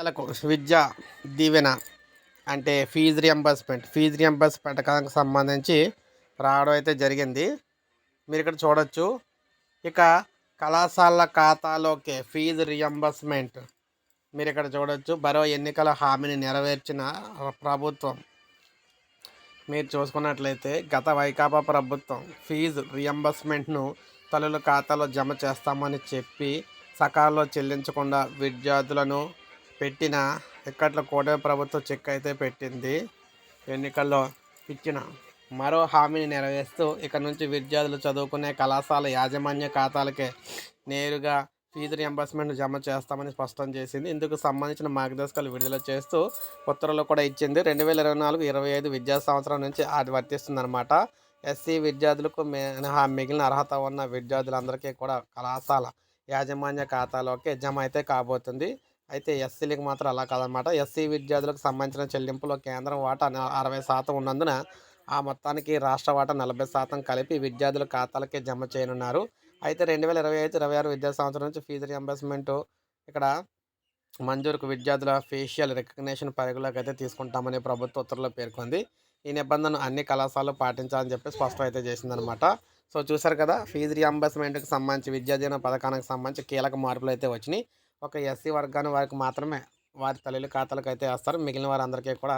పిల్లలకు విద్యా దీవెన అంటే fee reimburse పథకానికి సంబంధించి రావడం అయితే జరిగింది. మీరు ఇక్కడ చూడొచ్చు. ఇక కళాశాలల ఖాతాలోకే ఫీజు రియంబర్స్మెంట్ మీరు ఇక్కడ చూడొచ్చు. మరో ఎన్నికల హామీని నెరవేర్చిన ప్రభుత్వం. మీరు చూసుకున్నట్లయితే గత వైకాపా ప్రభుత్వం ఫీజు రియంబర్స్మెంట్ను తల్లుల ఖాతాలో జమ చేస్తామని చెప్పి సకాలంలో చెల్లించకుండా విద్యార్థులను పెట్టిన ఇక్కట్ల కూటమి ప్రభుత్వం చెక్ అయితే పెట్టింది. ఎన్నికల్లో ఇచ్చిన మరో హామీని నెరవేరుస్తూ ఇక నుంచి విద్యార్థులు చదువుకునే కళాశాల యాజమాన్య ఖాతాలకే నేరుగా ఫీజు రియంబర్స్మెంట్ జమ చేస్తామని స్పష్టం చేసింది. ఇందుకు సంబంధించిన మార్గదర్శకాలు విడుదల చేస్తూ ఉత్తర్వులు కూడా ఇచ్చింది. 2024-25 విద్యా సంవత్సరం నుంచి అది వర్తిస్తుందన్నమాట. ఎస్సీ విద్యార్థులకు మినహా మిగిలిన అర్హత ఉన్న విద్యార్థులందరికీ కూడా కళాశాల యాజమాన్య ఖాతాలోకి జమ అయితే కాబోతుంది. అయితే ఎస్సీలకు మాత్రం అలా కాదన్నమాట. ఎస్సీ విద్యార్థులకు సంబంధించిన చెల్లింపులో కేంద్రం వాటా 60% ఉన్నందున ఆ మొత్తానికి రాష్ట్ర వాటా 40% కలిపి విద్యార్థుల ఖాతాలకే జమ చేయనున్నారు. అయితే 2025-26 విద్యా సంవత్సరం నుంచి ఫీజు రియంబర్స్మెంట్ ఇక్కడ మంజూరుకు విద్యార్థుల ఫేషియల్ రికగ్నిషన్ పరిగణలోకి అయితే తీసుకుంటామని ప్రభుత్వ ఉత్తర్వులో పేర్కొంది. ఈ నిబంధనను అన్ని కళాశాలలు పాటించాలని చెప్పి స్పష్టం అయితే చేసిందనమాట. సో చూసారు కదా, ఫీజు రియంబర్స్మెంట్కి సంబంధించి విద్యా దీవెన పథకానికి సంబంధించి కీలక మార్పులు అయితే వచ్చినాయి. ఒక ఎస్సీ వర్గాన్ని వారికి మాత్రమే వారి తల్లుల ఖాతాలకు అయితే వేస్తారు. మిగిలిన వారందరికీ కూడా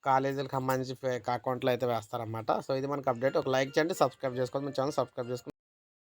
కాలేజీలకు సంబంధించి అకౌంట్లో అయితే వేస్తారన్నమాట. సో ఇది మనకు అప్డేట్. ఒక లైక్ చేయండి, సబ్స్క్రైబ్ చేసుకోండి, మన ఛానల్ సబ్స్క్రైబ్ చేసుకోండి.